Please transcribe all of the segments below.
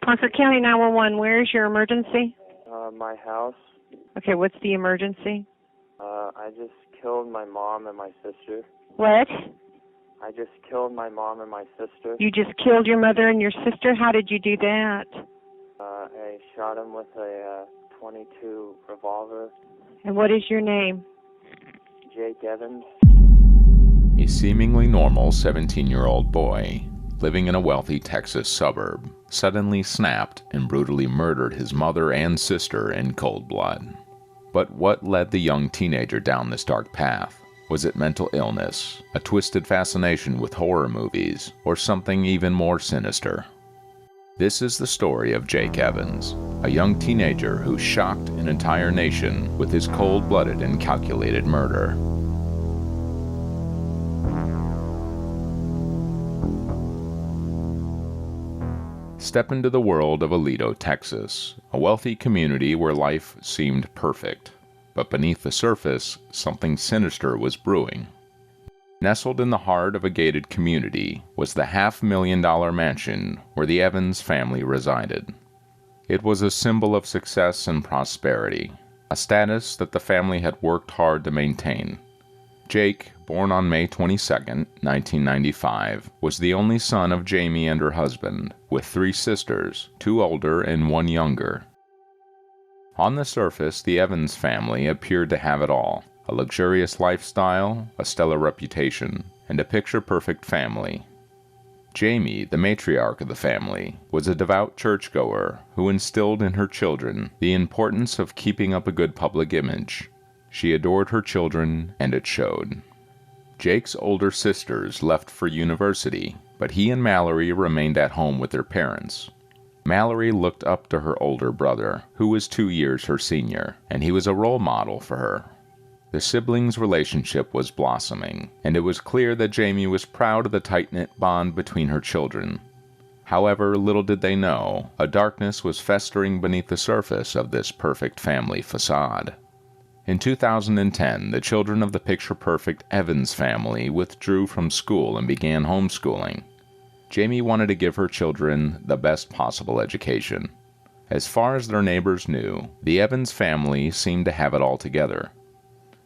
Ponce County 911, where is your emergency? My house. Okay, what's the emergency? I just killed my mom and my sister. What? I just killed my mom and my sister. You just killed your mother and your sister? How did you do that? I shot him with a .22 revolver. And what is your name? Jake Evans. A seemingly normal 17-year-old boy, living in a wealthy Texas suburb, suddenly snapped and brutally murdered his mother and sister in cold blood. But what led the young teenager down this dark path? Was it mental illness, a twisted fascination with horror movies, or something even more sinister? This is the story of Jake Evans, a young teenager who shocked an entire nation with his cold-blooded and calculated murder. Step into the world of Aledo, Texas, a wealthy community where life seemed perfect. But beneath the surface, something sinister was brewing. Nestled in the heart of a gated community was the $500,000 mansion where the Evans family resided. It was a symbol of success and prosperity, a status that the family had worked hard to maintain. Jake, born on May 22, 1995, was the only son of Jamie and her husband, with 3 sisters, 2 older and 1 younger. On the surface, the Evans family appeared to have it all: a luxurious lifestyle, a stellar reputation, and a picture-perfect family. Jamie, the matriarch of the family, was a devout churchgoer who instilled in her children the importance of keeping up a good public image. She adored her children, and it showed. Jake's older sisters left for university, but he and Mallory remained at home with their parents. Mallory looked up to her older brother, who was 2 years her senior, and he was a role model for her. The siblings' relationship was blossoming, and it was clear that Jamie was proud of the tight-knit bond between her children. However, little did they know, a darkness was festering beneath the surface of this perfect family facade. In 2010, the children of the picture-perfect Evans family withdrew from school and began homeschooling. Jamie wanted to give her children the best possible education. As far as their neighbors knew, the Evans family seemed to have it all together.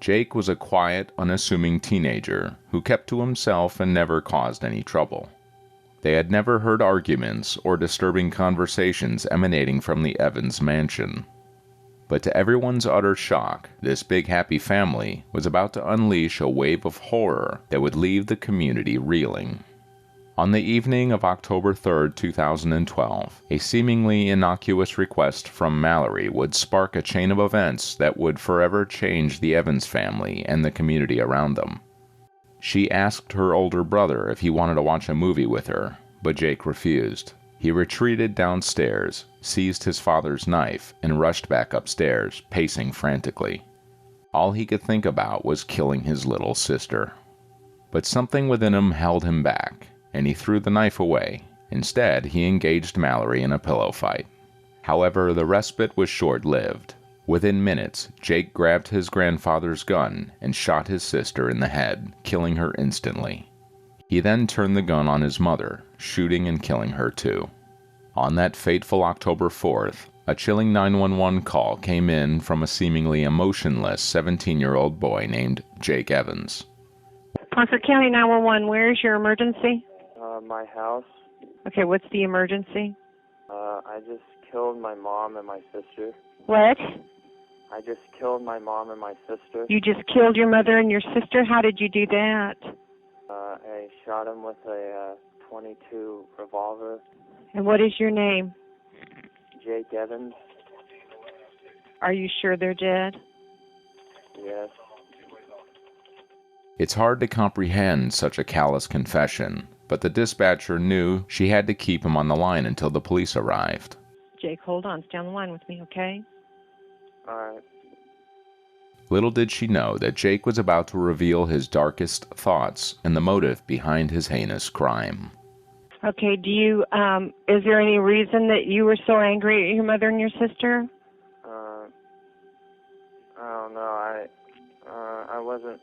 Jake was a quiet, unassuming teenager who kept to himself and never caused any trouble. They had never heard arguments or disturbing conversations emanating from the Evans mansion. But to everyone's utter shock, this big happy family was about to unleash a wave of horror that would leave the community reeling. On the evening of October 3, 2012, a seemingly innocuous request from Mallory would spark a chain of events that would forever change the Evans family and the community around them. She asked her older brother if he wanted to watch a movie with her, but Jake refused. He retreated downstairs, seized his father's knife, and rushed back upstairs, pacing frantically. All he could think about was killing his little sister. But something within him held him back, and he threw the knife away. Instead, he engaged Mallory in a pillow fight. However, the respite was short-lived. Within minutes, Jake grabbed his grandfather's gun and shot his sister in the head, killing her instantly. He then turned the gun on his mother, shooting and killing her too. On that fateful October 4th, a chilling 911 call came in from a seemingly emotionless 17-year-old boy named Jake Evans. Ponce County 911, where is your emergency? My house. Okay, what's the emergency? I just killed my mom and my sister. What? I just killed my mom and my sister. You just killed your mother and your sister? How did you do that? I shot him with a .22 revolver. And what is your name? Jake Evans. Are you sure they're dead? Yes. It's hard to comprehend such a callous confession, but the dispatcher knew she had to keep him on the line until the police arrived. Jake, hold on. Stay on the line with me, okay? All right. Little did she know that Jake was about to reveal his darkest thoughts and the motive behind his heinous crime. Okay, is there any reason that you were so angry at your mother and your sister? I don't know. I wasn't,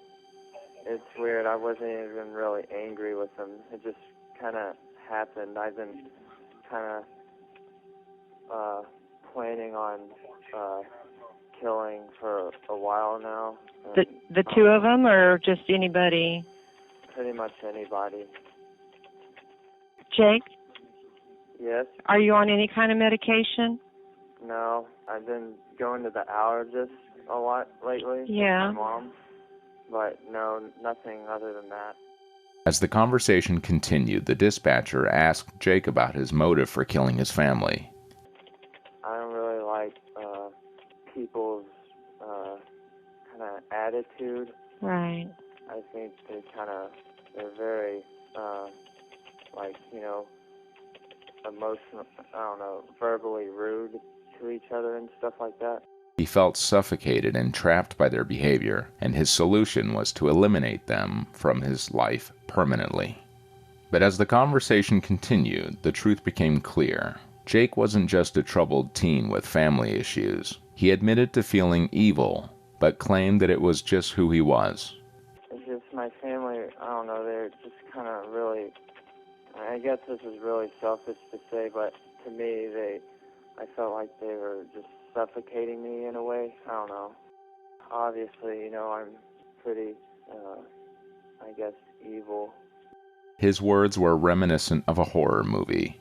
it's weird. I wasn't even really angry with them. It just kind of happened. I've been kind of planning on killing for a while now. The two of them, or just anybody? Pretty much anybody. Jake, Yes? are you on any kind of medication? No. I've been going to the allergist a lot lately. Yeah. With my mom. But no, nothing other than that. As the conversation continued, the dispatcher asked Jake about his motive for killing his family. I don't really like people's kind of attitude. Right. I think they're very, emotional, verbally rude to each other and stuff like that. He felt suffocated and trapped by their behavior, and his solution was to eliminate them from his life permanently. But as the conversation continued, the truth became clear. Jake wasn't just a troubled teen with family issues. He admitted to feeling evil, but claimed that it was just who he was. It's just my family, they're just kind of really, I guess this is really selfish to say, but to me, I felt like they were just suffocating me in a way. I don't know. Obviously, I'm pretty, evil. His words were reminiscent of a horror movie.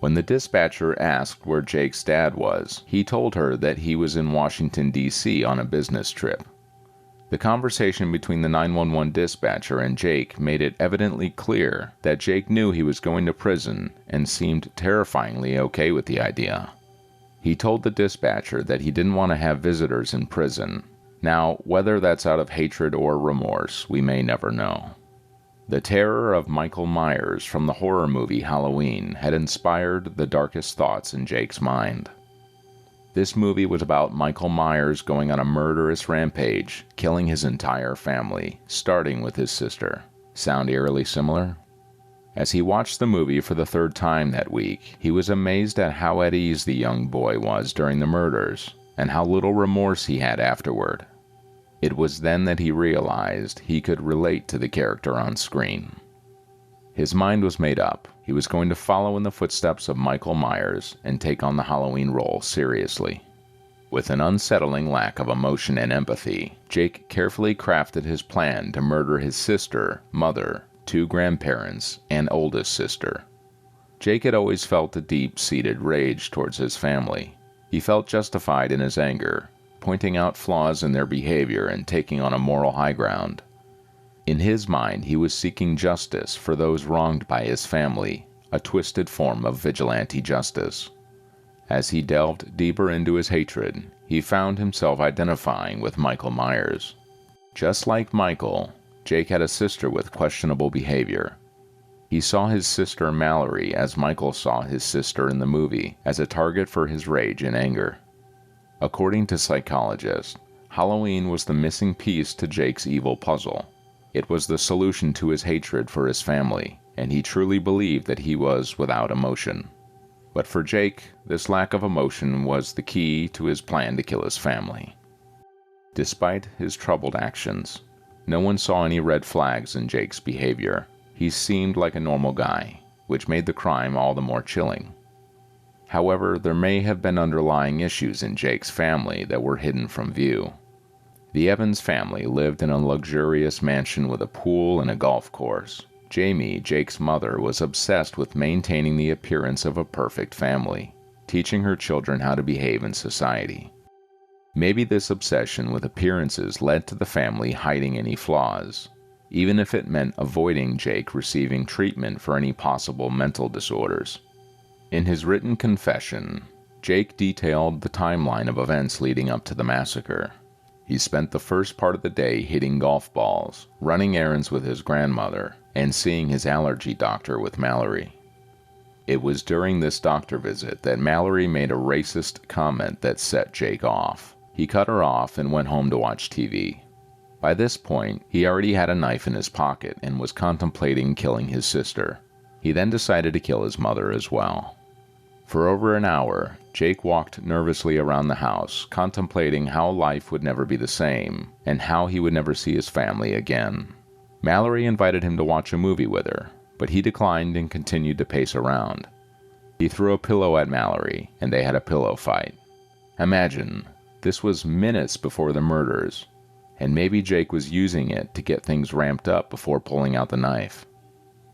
When the dispatcher asked where Jake's dad was, he told her that he was in Washington, D.C. on a business trip. The conversation between the 911 dispatcher and Jake made it evidently clear that Jake knew he was going to prison and seemed terrifyingly okay with the idea. He told the dispatcher that he didn't want to have visitors in prison. Now, whether that's out of hatred or remorse, we may never know. The terror of Michael Myers from the horror movie Halloween had inspired the darkest thoughts in Jake's mind. This movie was about Michael Myers going on a murderous rampage, killing his entire family, starting with his sister. Sound eerily similar? As he watched the movie for the third time that week, he was amazed at how at ease the young boy was during the murders, and how little remorse he had afterward. It was then that he realized he could relate to the character on screen. His mind was made up. He was going to follow in the footsteps of Michael Myers and take on the Halloween role seriously. With an unsettling lack of emotion and empathy, Jake carefully crafted his plan to murder his sister, mother, 2 grandparents, and oldest sister. Jake had always felt a deep-seated rage towards his family. He felt justified in his anger, pointing out flaws in their behavior and taking on a moral high ground. In his mind, he was seeking justice for those wronged by his family, a twisted form of vigilante justice. As he delved deeper into his hatred, he found himself identifying with Michael Myers. Just like Michael, Jake had a sister with questionable behavior. He saw his sister Mallory as Michael saw his sister in the movie, as a target for his rage and anger. According to psychologists, Halloween was the missing piece to Jake's evil puzzle. It was the solution to his hatred for his family, and he truly believed that he was without emotion. But for Jake, this lack of emotion was the key to his plan to kill his family. Despite his troubled actions, no one saw any red flags in Jake's behavior. He seemed like a normal guy, which made the crime all the more chilling. However, there may have been underlying issues in Jake's family that were hidden from view. The Evans family lived in a luxurious mansion with a pool and a golf course. Jamie, Jake's mother, was obsessed with maintaining the appearance of a perfect family, teaching her children how to behave in society. Maybe this obsession with appearances led to the family hiding any flaws, even if it meant avoiding Jake receiving treatment for any possible mental disorders. In his written confession, Jake detailed the timeline of events leading up to the massacre. He spent the first part of the day hitting golf balls, running errands with his grandmother, and seeing his allergy doctor with Mallory. It was during this doctor visit that Mallory made a racist comment that set Jake off. He cut her off and went home to watch TV. By this point, he already had a knife in his pocket and was contemplating killing his sister. He then decided to kill his mother as well. For over an hour, Jake walked nervously around the house, contemplating how life would never be the same, and how he would never see his family again. Mallory invited him to watch a movie with her, but he declined and continued to pace around. He threw a pillow at Mallory, and they had a pillow fight. Imagine, this was minutes before the murders, and maybe Jake was using it to get things ramped up before pulling out the knife.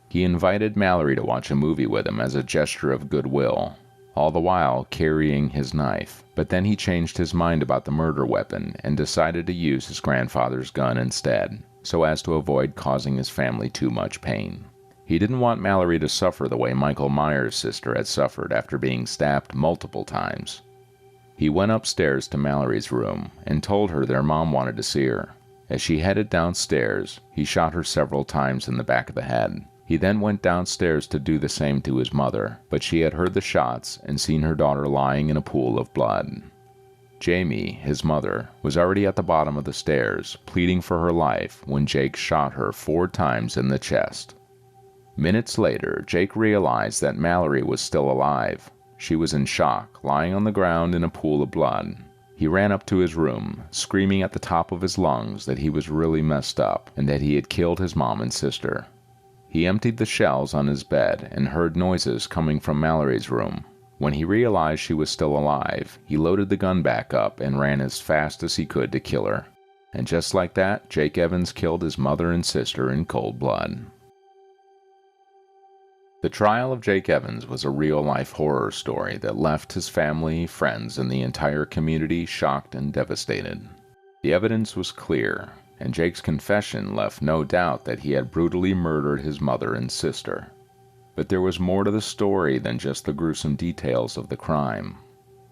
He invited Mallory to watch a movie with him as a gesture of goodwill, all the while carrying his knife, but then he changed his mind about the murder weapon and decided to use his grandfather's gun instead, so as to avoid causing his family too much pain. He didn't want Mallory to suffer the way Michael Myers' sister had suffered after being stabbed multiple times. He went upstairs to Mallory's room and told her their mom wanted to see her. As she headed downstairs, he shot her several times in the back of the head. He then went downstairs to do the same to his mother, but she had heard the shots and seen her daughter lying in a pool of blood. Jamie, his mother, was already at the bottom of the stairs, pleading for her life when Jake shot her 4 times in the chest. Minutes later, Jake realized that Mallory was still alive. She was in shock, lying on the ground in a pool of blood. He ran up to his room, screaming at the top of his lungs that he was really messed up and that he had killed his mom and sister. He emptied the shells on his bed and heard noises coming from Mallory's room. When he realized she was still alive, he loaded the gun back up and ran as fast as he could to kill her. And just like that, Jake Evans killed his mother and sister in cold blood. The trial of Jake Evans was a real-life horror story that left his family, friends, and the entire community shocked and devastated. The evidence was clear, and Jake's confession left no doubt that he had brutally murdered his mother and sister. But there was more to the story than just the gruesome details of the crime.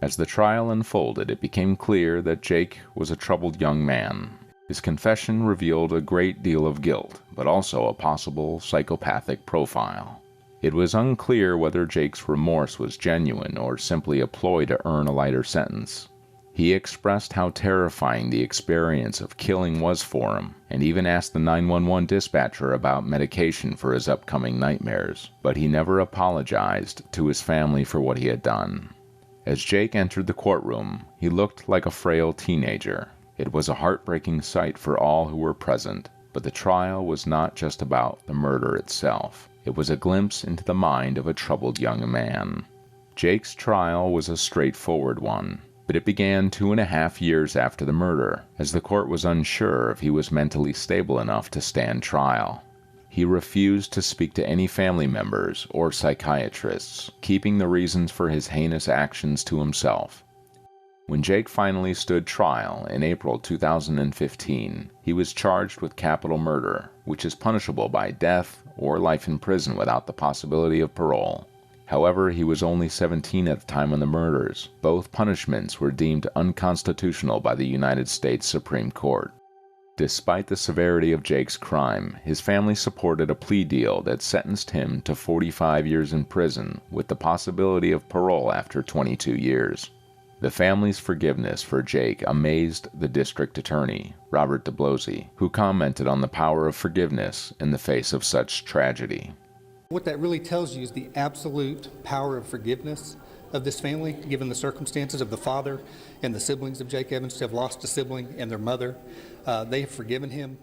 As the trial unfolded, it became clear that Jake was a troubled young man. His confession revealed a great deal of guilt, but also a possible psychopathic profile. It was unclear whether Jake's remorse was genuine or simply a ploy to earn a lighter sentence. He expressed how terrifying the experience of killing was for him, and even asked the 911 dispatcher about medication for his upcoming nightmares, but he never apologized to his family for what he had done. As Jake entered the courtroom, he looked like a frail teenager. It was a heartbreaking sight for all who were present, but the trial was not just about the murder itself. It was a glimpse into the mind of a troubled young man. Jake's trial was a straightforward one, but it began 2.5 years after the murder, as the court was unsure if he was mentally stable enough to stand trial. He refused to speak to any family members or psychiatrists, keeping the reasons for his heinous actions to himself. When Jake finally stood trial in April 2015, he was charged with capital murder, which is punishable by death or life in prison without the possibility of parole. However, he was only 17 at the time of the murders. Both punishments were deemed unconstitutional by the United States Supreme Court. Despite the severity of Jake's crime, his family supported a plea deal that sentenced him to 45 years in prison with the possibility of parole after 22 years. The family's forgiveness for Jake amazed the district attorney, Robert DeBlosey, who commented on the power of forgiveness in the face of such tragedy. What that really tells you is the absolute power of forgiveness of this family, given the circumstances of the father and the siblings of Jake Evans to have lost a sibling and their mother. They have forgiven him.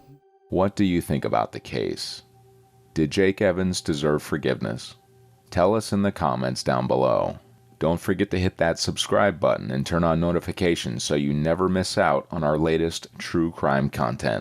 What do you think about the case? Did Jake Evans deserve forgiveness? Tell us in the comments down below. Don't forget to hit that subscribe button and turn on notifications so you never miss out on our latest true crime content.